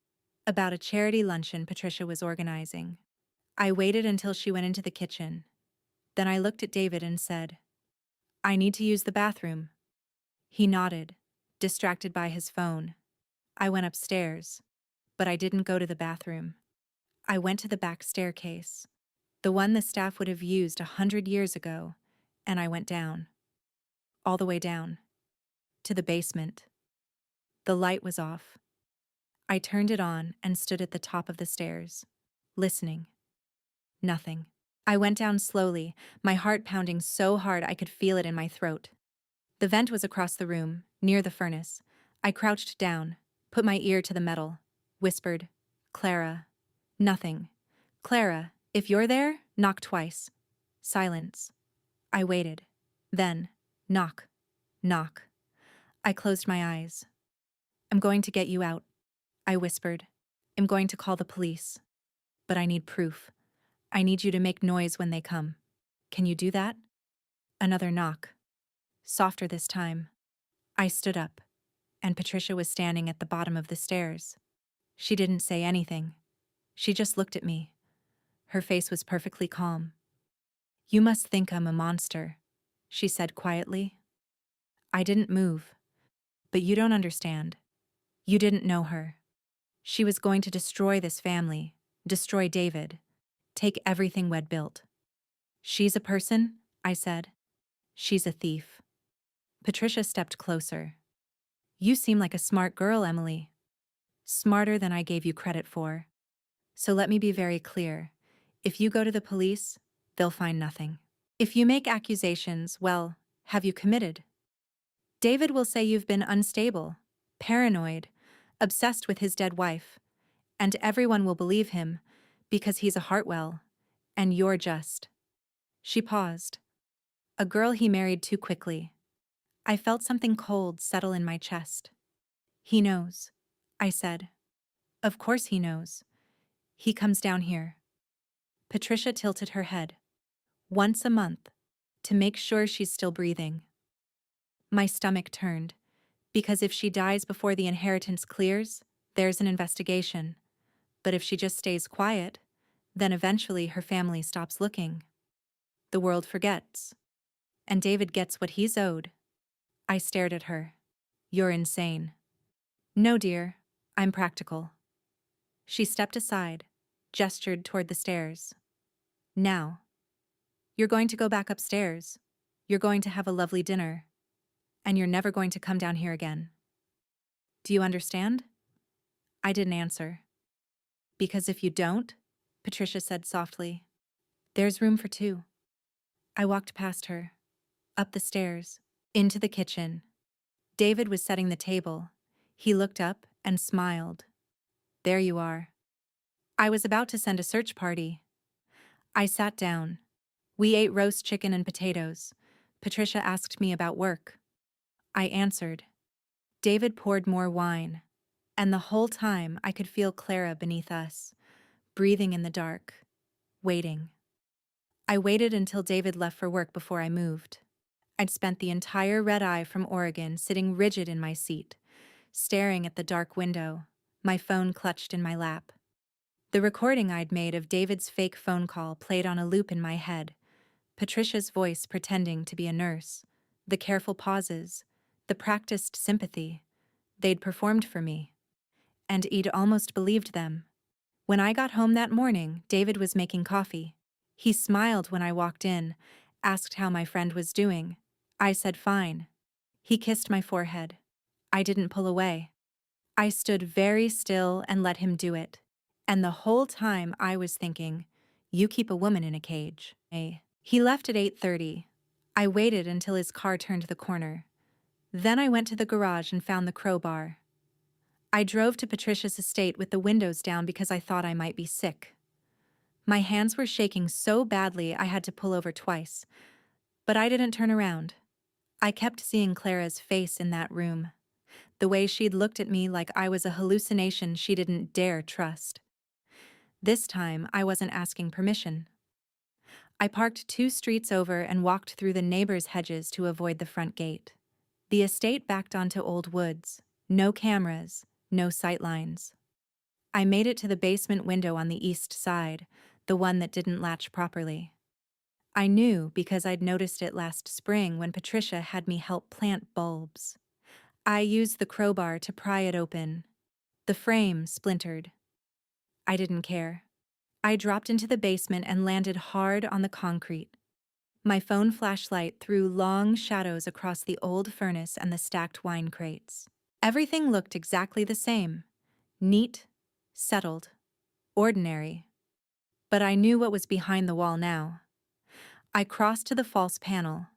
about a charity luncheon Patricia was organizing. I waited until she went into the kitchen. Then I looked at David and said, I need to use the bathroom. He nodded, distracted by his phone. I went upstairs, but I didn't go to the bathroom. I went to the back staircase, the one the staff would have used 100 years ago, and I went down. All the way down. To the basement. The light was off. I turned it on and stood at the top of the stairs, listening. Nothing. I went down slowly, my heart pounding so hard I could feel it in my throat. The vent was across the room, near the furnace. I crouched down, put my ear to the metal, whispered, Clara. Nothing. Clara, if you're there, knock twice. Silence. I waited. Then, knock. Knock. I closed my eyes. I'm going to get you out, I whispered. I'm going to call the police. But I need proof. I need you to make noise when they come. Can you do that? Another knock. Softer this time. I stood up, and Patricia was standing at the bottom of the stairs. She didn't say anything. She just looked at me. Her face was perfectly calm. You must think I'm a monster, she said quietly. I didn't move. But you don't understand. You didn't know her. She was going to destroy this family, destroy David, take everything we'd built. She's a person, I said. She's a thief. Patricia stepped closer. You seem like a smart girl, Emily. Smarter than I gave you credit for. So let me be very clear. If you go to the police, they'll find nothing. If you make accusations, well, have you committed? David will say you've been unstable, paranoid, obsessed with his dead wife, and everyone will believe him because he's a Hartwell, and you're just. She paused. A girl he married too quickly. I felt something cold settle in my chest. He knows, I said. Of course he knows. He comes down here. Patricia tilted her head. Once a month, to make sure she's still breathing. My stomach turned, because if she dies before the inheritance clears, there's an investigation. But if she just stays quiet, then eventually her family stops looking. The world forgets. And David gets what he's owed. I stared at her. You're insane. No, dear, I'm practical. She stepped aside, gestured toward the stairs. Now. You're going to go back upstairs. You're going to have a lovely dinner. And you're never going to come down here again. Do you understand? I didn't answer. Because if you don't, Patricia said softly, there's room for two. I walked past her, up the stairs, into the kitchen. David was setting the table. He looked up and smiled. There you are. I was about to send a search party. I sat down. We ate roast chicken and potatoes. Patricia asked me about work. I answered. David poured more wine, and the whole time I could feel Clara beneath us, breathing in the dark, waiting. I waited until David left for work before I moved. I'd spent the entire red-eye from Oregon sitting rigid in my seat, staring at the dark window, my phone clutched in my lap. The recording I'd made of David's fake phone call played on a loop in my head, Patricia's voice pretending to be a nurse, the careful pauses, the practiced sympathy. They'd performed for me. And I'd almost believed them. When I got home that morning, David was making coffee. He smiled when I walked in, asked how my friend was doing. I said fine. He kissed my forehead. I didn't pull away. I stood very still and let him do it. And the whole time I was thinking, you keep a woman in a cage. He left at 8:30. I waited until his car turned the corner. Then I went to the garage and found the crowbar. I drove to Patricia's estate with the windows down because I thought I might be sick. My hands were shaking so badly I had to pull over twice. But I didn't turn around. I kept seeing Clara's face in that room. The way she'd looked at me like I was a hallucination she didn't dare trust. This time, I wasn't asking permission. I parked 2 streets over and walked through the neighbors' hedges to avoid the front gate. The estate backed onto old woods. No cameras, no sightlines. I made it to the basement window on the east side, the one that didn't latch properly. I knew because I'd noticed it last spring when Patricia had me help plant bulbs. I used the crowbar to pry it open. The frame splintered. I didn't care. I dropped into the basement and landed hard on the concrete. My phone flashlight threw long shadows across the old furnace and the stacked wine crates. Everything looked exactly the same. Neat, settled, ordinary. But I knew what was behind the wall now. I crossed to the false panel,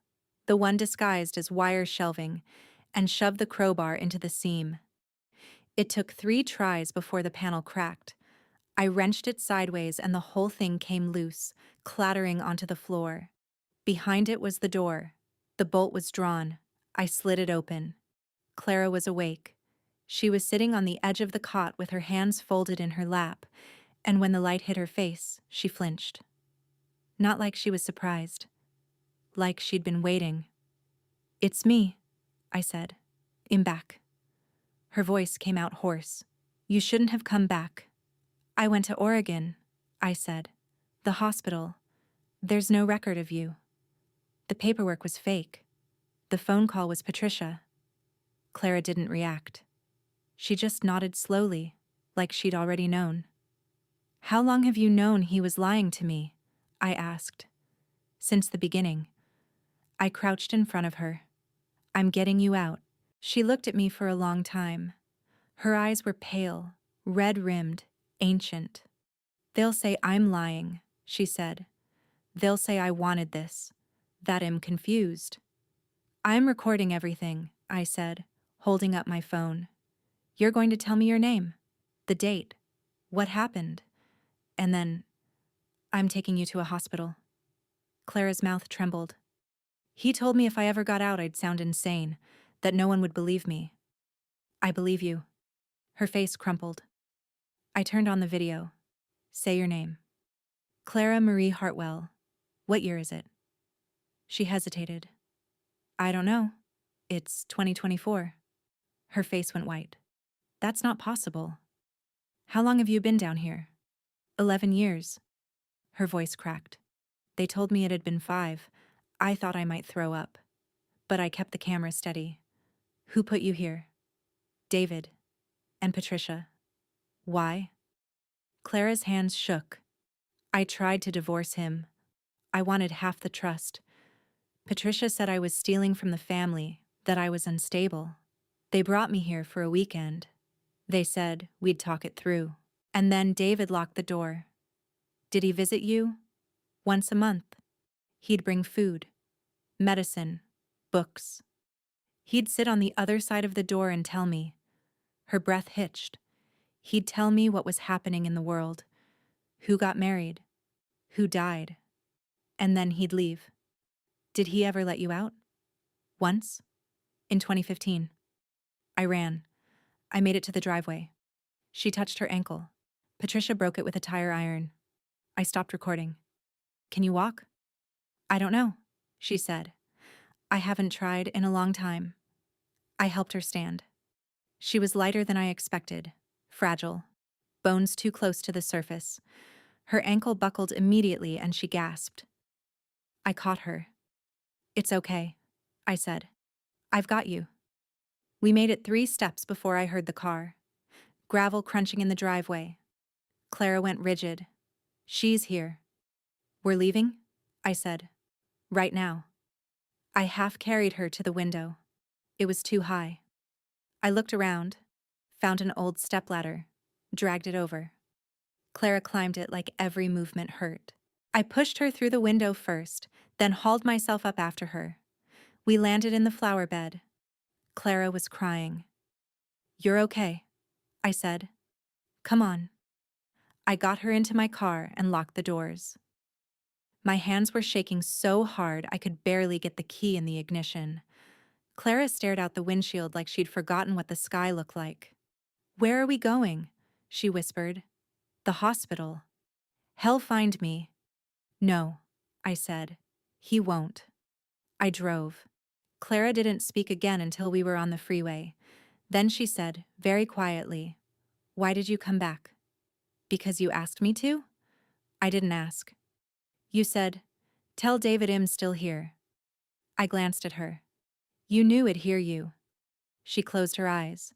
the one disguised as wire shelving, and shoved the crowbar into the seam. It took 3 tries before the panel cracked. I wrenched it sideways and the whole thing came loose, clattering onto the floor. Behind it was the door. The bolt was drawn. I slid it open. Clara was awake. She was sitting on the edge of the cot with her hands folded in her lap, and when the light hit her face, she flinched. Not like she was surprised. Like she'd been waiting. "It's me," I said. "I'm back." Her voice came out hoarse. "You shouldn't have come back." "I went to Oregon," I said. "The hospital. There's no record of you." The paperwork was fake. The phone call was Patricia. Clara didn't react. She just nodded slowly, like she'd already known. "How long have you known he was lying to me?" I asked. "Since the beginning." I crouched in front of her. "I'm getting you out." She looked at me for a long time. Her eyes were pale, red-rimmed, ancient. "They'll say I'm lying," she said. "They'll say I wanted this, that I'm confused." "I'm recording everything," I said, holding up my phone. "You're going to tell me your name, the date, what happened, and then I'm taking you to a hospital." Clara's mouth trembled. "He told me if I ever got out I'd sound insane, that no one would believe me." "I believe you." Her face crumpled. I turned on the video. "Say your name." "Clara Marie Hartwell. What year is it?" She hesitated. "I don't know. It's 2024. Her face went white. "That's not possible." "How long have you been down here?" 11 years. Her voice cracked. "They told me it had been 5. I thought I might throw up. But I kept the camera steady." "Who put you here?" "David. And Patricia." "Why?" Clara's hands shook. "I tried to divorce him. I wanted half the trust. Patricia said I was stealing from the family, that I was unstable. They brought me here for a weekend. They said we'd talk it through. And then David locked the door." "Did he visit you?" "Once a month. He'd bring food, medicine, books. He'd sit on the other side of the door and tell me." Her breath hitched. "He'd tell me what was happening in the world. Who got married? Who died? And then he'd leave." "Did he ever let you out?" "Once. In 2015. I ran. I made it to the driveway." She touched her ankle. "Patricia broke it with a tire iron." I stopped recording. "Can you walk?" "I don't know," she said. "I haven't tried in a long time." I helped her stand. She was lighter than I expected, fragile, bones too close to the surface. Her ankle buckled immediately and she gasped. I caught her. "It's okay," I said. "I've got you." We made it 3 steps before I heard the car. Gravel crunching in the driveway. Clara went rigid. "She's here." "We're leaving?" I said. "Right now." I half carried her to the window. It was too high. I looked around, found an old stepladder, dragged it over. Clara climbed it like every movement hurt. I pushed her through the window first, then hauled myself up after her. We landed in the flower bed. Clara was crying. "You're okay," I said. "Come on." I got her into my car and locked the doors. My hands were shaking so hard I could barely get the key in the ignition. Clara stared out the windshield like she'd forgotten what the sky looked like. "Where are we going?" she whispered. "The hospital." "He'll find me." "No," I said. "He won't." I drove. Clara didn't speak again until we were on the freeway. Then she said, very quietly, "Why did you come back?" "Because you asked me to?" "I didn't ask." "You said, 'Tell David I'm still here.'" I glanced at her. "You knew I'd hear you." She closed her eyes.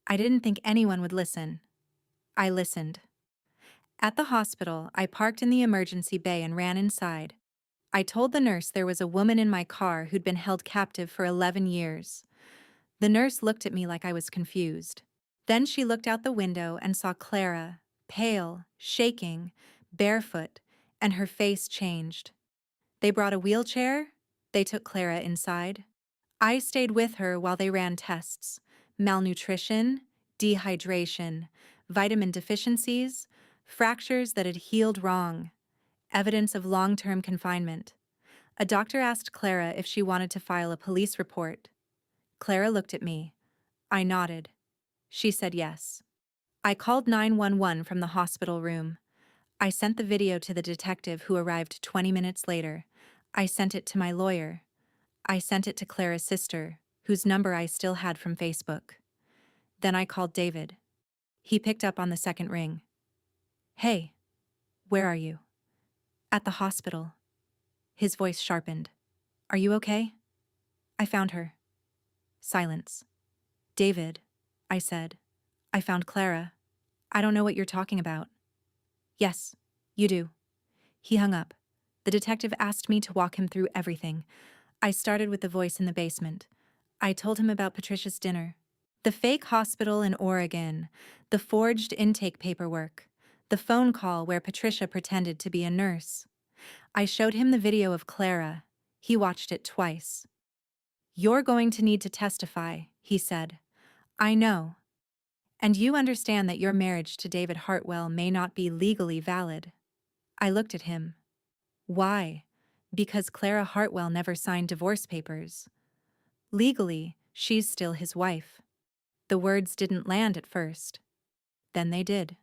"I didn't think anyone would listen." I listened. At the hospital, I parked in the emergency bay and ran inside. I told the nurse there was a woman in my car who'd been held captive for 11 years. The nurse looked at me like I was confused. Then she looked out the window and saw Clara, pale, shaking, barefoot, and her face changed. They brought a wheelchair. They took Clara inside. I stayed with her while they ran tests: malnutrition, dehydration, vitamin deficiencies, fractures that had healed wrong, evidence of long-term confinement. A doctor asked Clara if she wanted to file a police report. Clara looked at me. I nodded. She said yes. I called 911 from the hospital room. I sent the video to the detective who arrived 20 minutes later. I sent it to my lawyer. I sent it to Clara's sister, whose number I still had from Facebook. Then I called David. He picked up on the second ring. "Hey, where are you?" "At the hospital." His voice sharpened. "Are you okay?" "I found her." Silence. "David," I said, "I found Clara. I don't know what you're talking about." "Yes, you do." He hung up. The detective asked me to walk him through everything. I started with the voice in the basement. I told him about Patricia's dinner, the fake hospital in Oregon, the forged intake paperwork, the phone call where Patricia pretended to be a nurse. I showed him the video of Clara. He watched it twice. "You're going to need to testify," he said. "I know. And you understand that your marriage to David Hartwell may not be legally valid." I looked at him. "Why?" "Because Clara Hartwell never signed divorce papers. Legally, she's still his wife." The words didn't land at first. Then they did.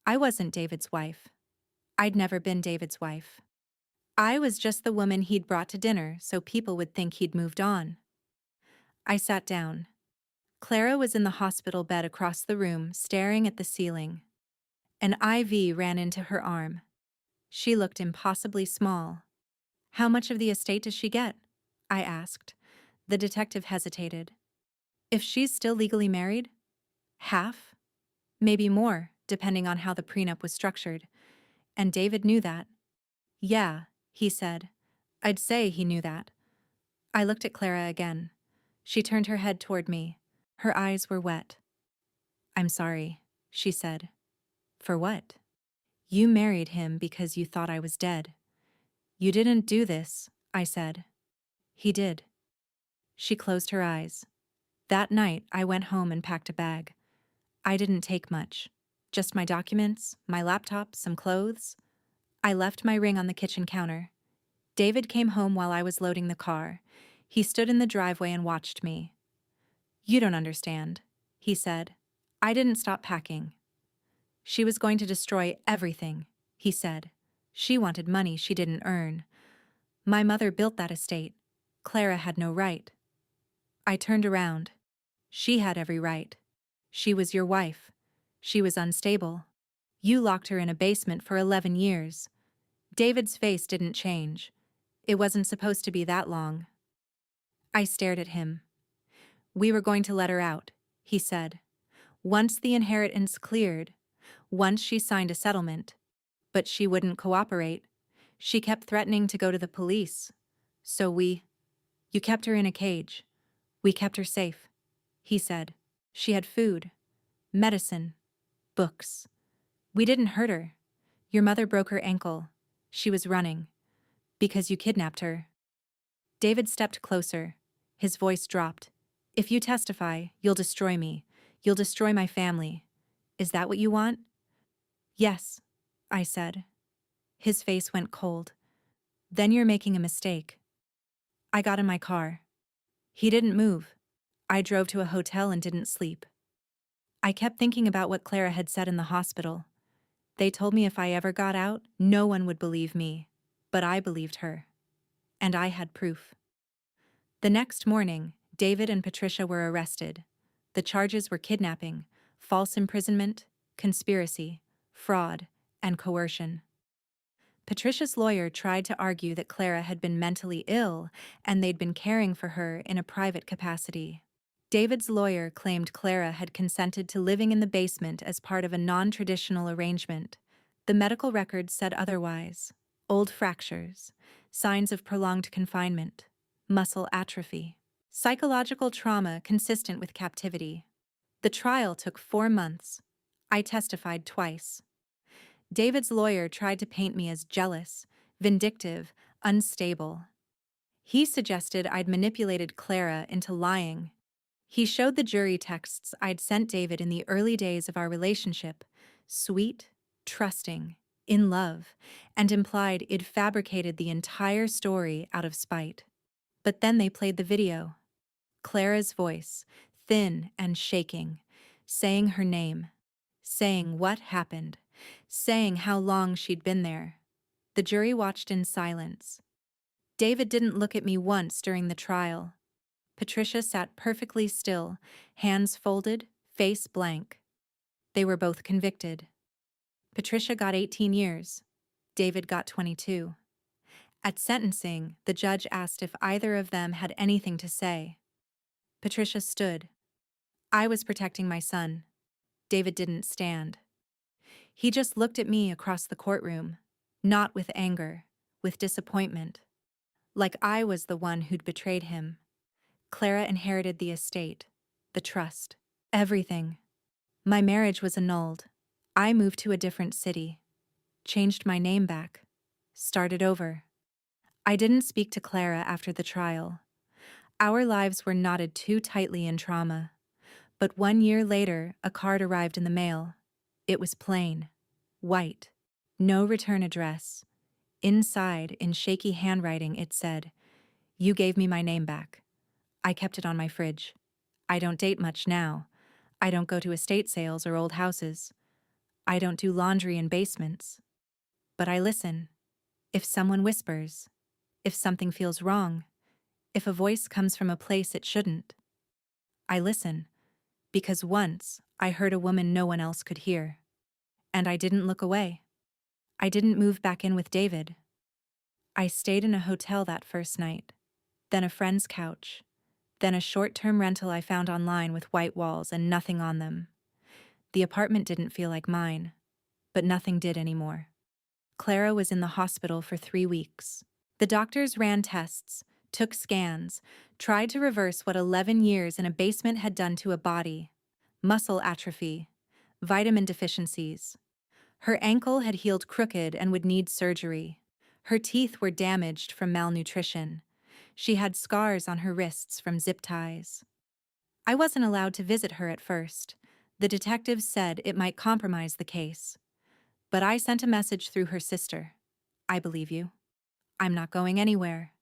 I wasn't David's wife. I'd never been David's wife. I was just the woman he'd brought to dinner so people would think he'd moved on. I sat down. Clara was in the hospital bed across the room, staring at the ceiling. An IV ran into her arm. She looked impossibly small. "How much of the estate does she get?" I asked. The detective hesitated. "If she's still legally married? Half? Maybe more, depending on how the prenup was structured." And David knew that. "Yeah," he said. "I'd say he knew that." I looked at Clara again. She turned her head toward me. Her eyes were wet. "I'm sorry," she said. "For what?" "You married him because you thought I was dead." "You didn't do this," I said. "He did." She closed her eyes. That night, I went home and packed a bag. I didn't take much. Just my documents, my laptop, some clothes. I left my ring on the kitchen counter. David came home while I was loading the car. He stood in the driveway and watched me. "You don't understand," he said. "I didn't stop packing." "She was going to destroy everything," he said. "She wanted money she didn't earn. My mother built that estate. Clara had no right." I turned around. "She had every right. She was your wife. She was unstable. You locked her in a basement for 11 years. David's face didn't change. It wasn't supposed to be that long." I stared at him. "We were going to let her out," he said. "Once the inheritance cleared, once she signed a settlement. But she wouldn't cooperate. She kept threatening to go to the police. So you kept her in a cage. We kept her safe," he said. "She had food, medicine, books. We didn't hurt her. Your mother broke her ankle. She was running. Because you kidnapped her." David stepped closer. His voice dropped. If you testify, you'll destroy me. You'll destroy my family. Is that what you want? Yes, I said. His face went cold. Then you're making a mistake. I got in my car. He didn't move. I drove to a hotel and didn't sleep. I kept thinking about what Clara had said in the hospital. They told me if I ever got out, no one would believe me. But I believed her. And I had proof. The next morning, David and Patricia were arrested. The charges were kidnapping, false imprisonment, conspiracy, fraud, and coercion. Patricia's lawyer tried to argue that Clara had been mentally ill and they'd been caring for her in a private capacity. David's lawyer claimed Clara had consented to living in the basement as part of a non-traditional arrangement. The medical records said otherwise. Old fractures, signs of prolonged confinement, muscle atrophy, psychological trauma consistent with captivity. The trial took 4 months. I testified twice. David's lawyer tried to paint me as jealous, vindictive, unstable. He suggested I'd manipulated Clara into lying. He showed the jury texts I'd sent David in the early days of our relationship, sweet, trusting, in love, and implied I'd fabricated the entire story out of spite. But then they played the video. Clara's voice, thin and shaking, saying her name, saying what happened, saying how long she'd been there. The jury watched in silence. David didn't look at me once during the trial. Patricia sat perfectly still, hands folded, face blank. They were both convicted. Patricia got 18 years. David got 22. At sentencing, the judge asked if either of them had anything to say. Patricia stood. I was protecting my son. David didn't stand. He just looked at me across the courtroom, not with anger, with disappointment. Like I was the one who'd betrayed him. Clara inherited the estate, the trust, everything. My marriage was annulled. I moved to a different city, changed my name back, started over. I didn't speak to Clara after the trial. Our lives were knotted too tightly in trauma. But 1 year later, a card arrived in the mail. It was plain, white, no return address. Inside, in shaky handwriting, it said, "You gave me my name back. I kept it on my fridge. I don't date much now. I don't go to estate sales or old houses. I don't do laundry in basements. But I listen. If someone whispers, if something feels wrong, if a voice comes from a place it shouldn't, I listen, because once I heard a woman no one else could hear. And I didn't look away. I didn't move back in with David. I stayed in a hotel that first night, then a friend's couch, then a short-term rental I found online with white walls and nothing on them. The apartment didn't feel like mine, but nothing did anymore. Clara was in the hospital for 3 weeks. The doctors ran tests, took scans, tried to reverse what 11 years in a basement had done to a body. Muscle atrophy, vitamin deficiencies. Her ankle had healed crooked and would need surgery. Her teeth were damaged from malnutrition. She had scars on her wrists from zip ties. I wasn't allowed to visit her at first. The detectives said it might compromise the case. But I sent a message through her sister. I believe you. I'm not going anywhere.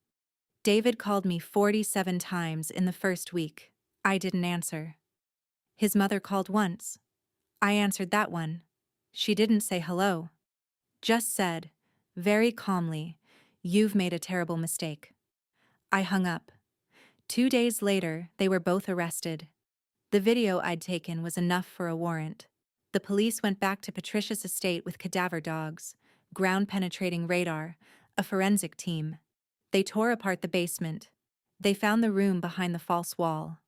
David called me 47 times in the first week. I didn't answer. His mother called once. I answered that one. She didn't say hello. Just said, very calmly, "You've made a terrible mistake." I hung up. 2 days later, they were both arrested. The video I'd taken was enough for a warrant. The police went back to Patricia's estate with cadaver dogs, ground-penetrating radar, a forensic team. They tore apart the basement. They found the room behind the false wall.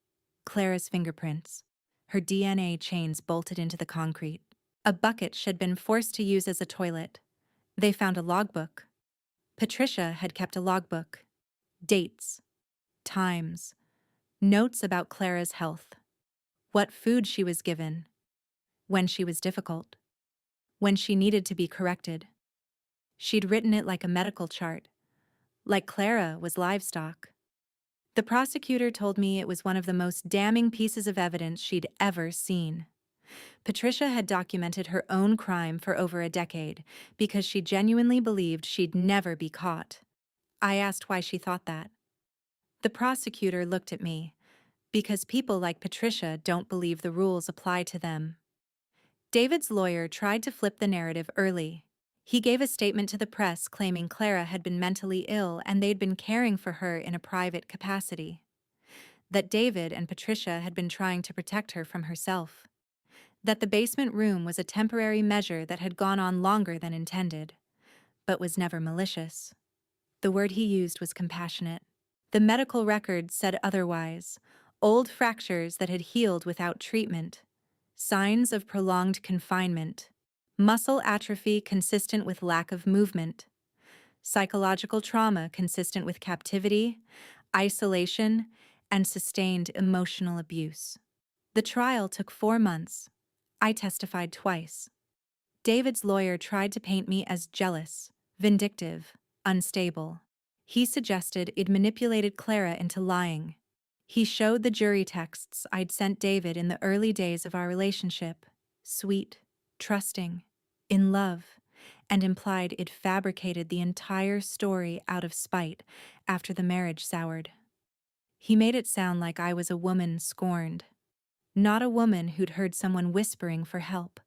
Clara's fingerprints. Her DNA chains bolted into the concrete. A bucket she'd been forced to use as a toilet. They found a logbook. Patricia had kept a logbook. Dates. Times. Notes about Clara's health. What food she was given. When she was difficult. When she needed to be corrected. She'd written it like a medical chart. Like Clara was livestock. The prosecutor told me it was one of the most damning pieces of evidence she'd ever seen. Patricia had documented her own crime for over a decade because she genuinely believed she'd never be caught. I asked why she thought that. The prosecutor looked at me. Because people like Patricia don't believe the rules apply to them. David's lawyer tried to flip the narrative early. He gave a statement to the press claiming Clara had been mentally ill and they'd been caring for her in a private capacity. That David and Patricia had been trying to protect her from herself. That the basement room was a temporary measure that had gone on longer than intended, but was never malicious. The word he used was compassionate. The medical records said otherwise. Old fractures that had healed without treatment. Signs of prolonged confinement. Muscle atrophy consistent with lack of movement. Psychological trauma consistent with captivity, isolation, and sustained emotional abuse. The trial took 4 months. I testified twice. David's lawyer tried to paint me as jealous, vindictive, unstable. He suggested I'd manipulated Clara into lying. He showed the jury texts I'd sent David in the early days of our relationship. Sweet, trusting, in love, and implied I'd fabricated the entire story out of spite after the marriage soured. He made it sound like I was a woman scorned. Not a woman who'd heard someone whispering for help.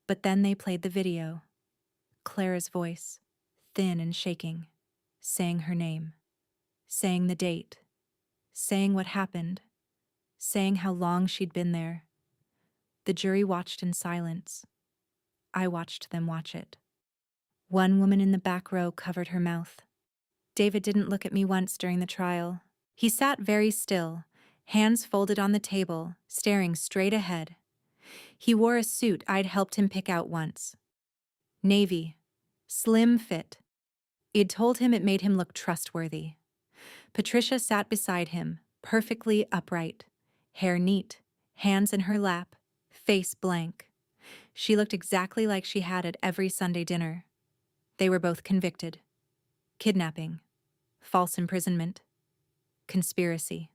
But then they played the video. Clara's voice, thin and shaking, saying her name, saying the date, saying what happened, saying how long she'd been there. The jury watched in silence. I watched them watch it. One woman in the back row covered her mouth. David didn't look at me once during the trial. He sat very still, hands folded on the table, staring straight ahead. He wore a suit I'd helped him pick out once. Navy, slim fit. I'd told him it made him look trustworthy. Patricia sat beside him, perfectly upright, hair neat, hands in her lap, face blank. She looked exactly like she had at every Sunday dinner. They were both convicted. Kidnapping, false imprisonment, conspiracy,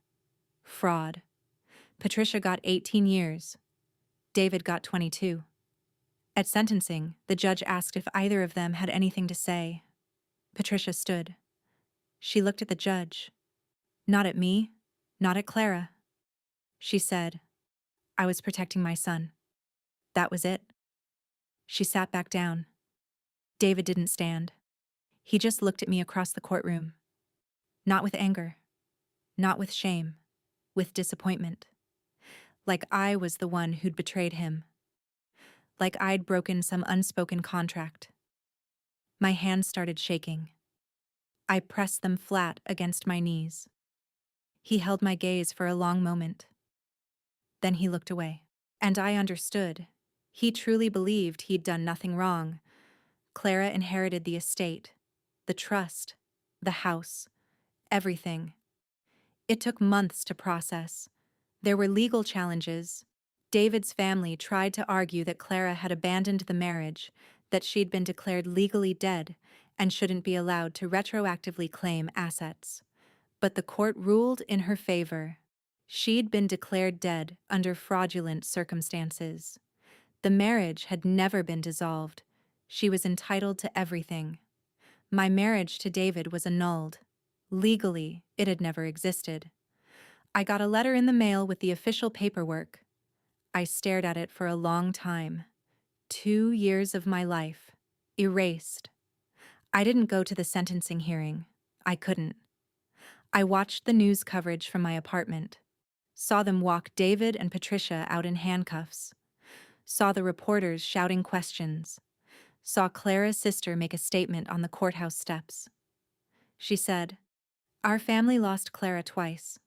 fraud. Patricia got 18 years. David got 22. At sentencing, the judge asked if either of them had anything to say. Patricia stood. She looked at the judge. Not at me, not at Clara. She said, "I was protecting my son. That was it." She sat back down. David didn't stand. He just looked at me across the courtroom. Not with anger. Not with shame. With disappointment. Like I was the one who'd betrayed him. Like I'd broken some unspoken contract. My hands started shaking. I pressed them flat against my knees. He held my gaze for a long moment. Then he looked away. And I understood. He truly believed he'd done nothing wrong. Clara inherited the estate, the trust, the house, everything. It took months to process. There were legal challenges. David's family tried to argue that Clara had abandoned the marriage, that she'd been declared legally dead and shouldn't be allowed to retroactively claim assets. But the court ruled in her favor. She'd been declared dead under fraudulent circumstances. The marriage had never been dissolved. She was entitled to everything. My marriage to David was annulled. Legally, it had never existed. I got a letter in the mail with the official paperwork. I stared at it for a long time. 2 years of my life. Erased. I didn't go to the sentencing hearing. I couldn't. I watched the news coverage from my apartment. Saw them walk David and Patricia out in handcuffs. Saw the reporters shouting questions. Saw Clara's sister make a statement on the courthouse steps. She said, "Our family lost Clara twice.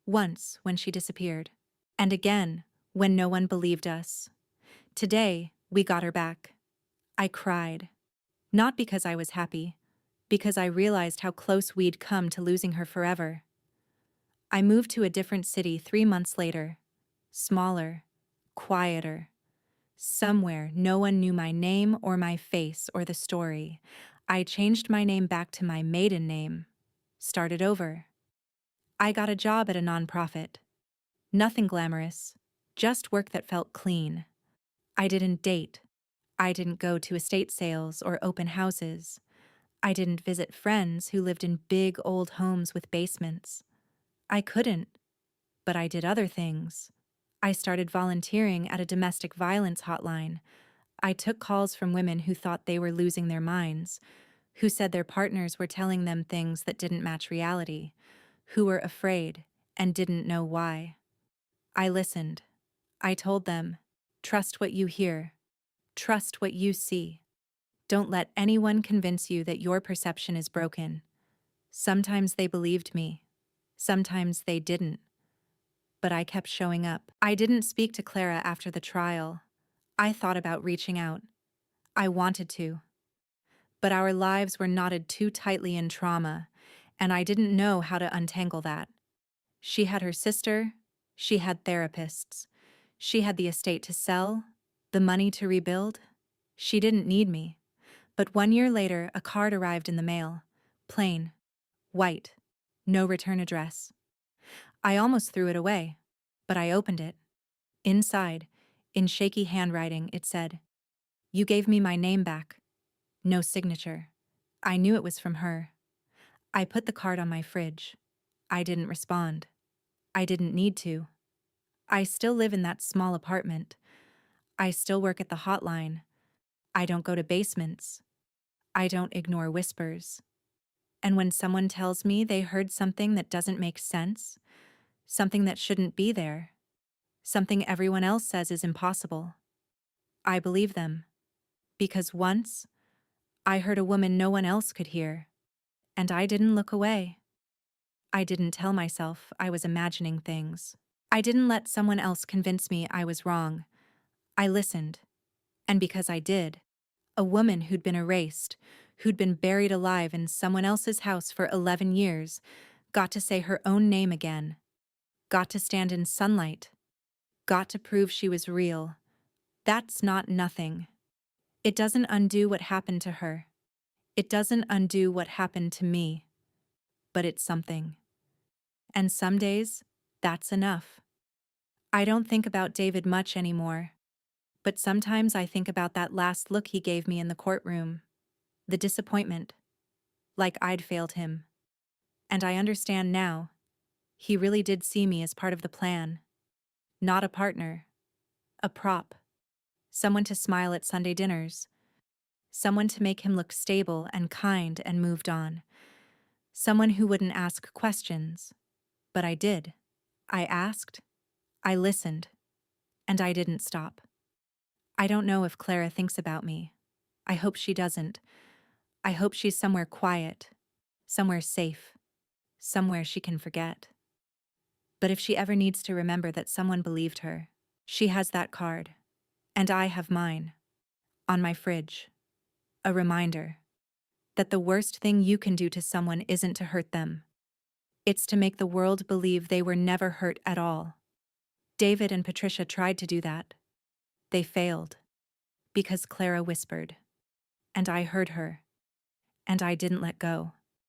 Once when she disappeared, and again when no one believed us. Today, we got her back." I cried. Not because I was happy, because I realized how close we'd come to losing her forever. I moved to a different city 3 months later. Smaller, quieter. Somewhere no one knew my name or my face or the story. I changed my name back to my maiden name. Started over. I got a job at a nonprofit. Nothing glamorous, just work that felt clean. I didn't date. I didn't go to estate sales or open houses. I didn't visit friends who lived in big old homes with basements. I couldn't, but I did other things. I started volunteering at a domestic violence hotline. I took calls from women who thought they were losing their minds, who said their partners were telling them things that didn't match reality, who were afraid and didn't know why. I listened. I told them, trust what you hear. Trust what you see. Don't let anyone convince you that your perception is broken. Sometimes they believed me. Sometimes they didn't. But I kept showing up. I didn't speak to Clara after the trial. I thought about reaching out. I wanted to. But our lives were knotted too tightly in trauma, and I didn't know how to untangle that. She had her sister. She had therapists. She had the estate to sell, the money to rebuild. She didn't need me. But 1 year later, a card arrived in the mail. Plain. White. No return address. I almost threw it away. But I opened it. Inside, in shaky handwriting, it said, "You gave me my name back." No signature. I knew it was from her. I put the card on my fridge. I didn't respond. I didn't need to. I still live in that small apartment. I still work at the hotline. I don't go to basements. I don't ignore whispers. And when someone tells me they heard something that doesn't make sense, something that shouldn't be there, something everyone else says is impossible, I believe them. Because once, I heard a woman no one else could hear, and I didn't look away. I didn't tell myself I was imagining things. I didn't let someone else convince me I was wrong. I listened. And because I did, a woman who'd been erased, who'd been buried alive in someone else's house for 11 years, got to say her own name again, got to stand in sunlight, got to prove she was real. That's not nothing. It doesn't undo what happened to her. It doesn't undo what happened to me. But it's something. And some days, that's enough. I don't think about David much anymore, but sometimes I think about that last look he gave me in the courtroom, the disappointment, like I'd failed him. And I understand now, he really did see me as part of the plan, not a partner, a prop, someone to smile at Sunday dinners, someone to make him look stable and kind and moved on, someone who wouldn't ask questions. But I did. I asked, I listened, and I didn't stop. I don't know if Clara thinks about me. I hope she doesn't. I hope she's somewhere quiet, somewhere safe, somewhere she can forget. But if she ever needs to remember that someone believed her, she has that card, and I have mine, on my fridge. A reminder that the worst thing you can do to someone isn't to hurt them. It's to make the world believe they were never hurt at all. David and Patricia tried to do that. They failed, because Clara whispered, and I heard her, and I didn't let go.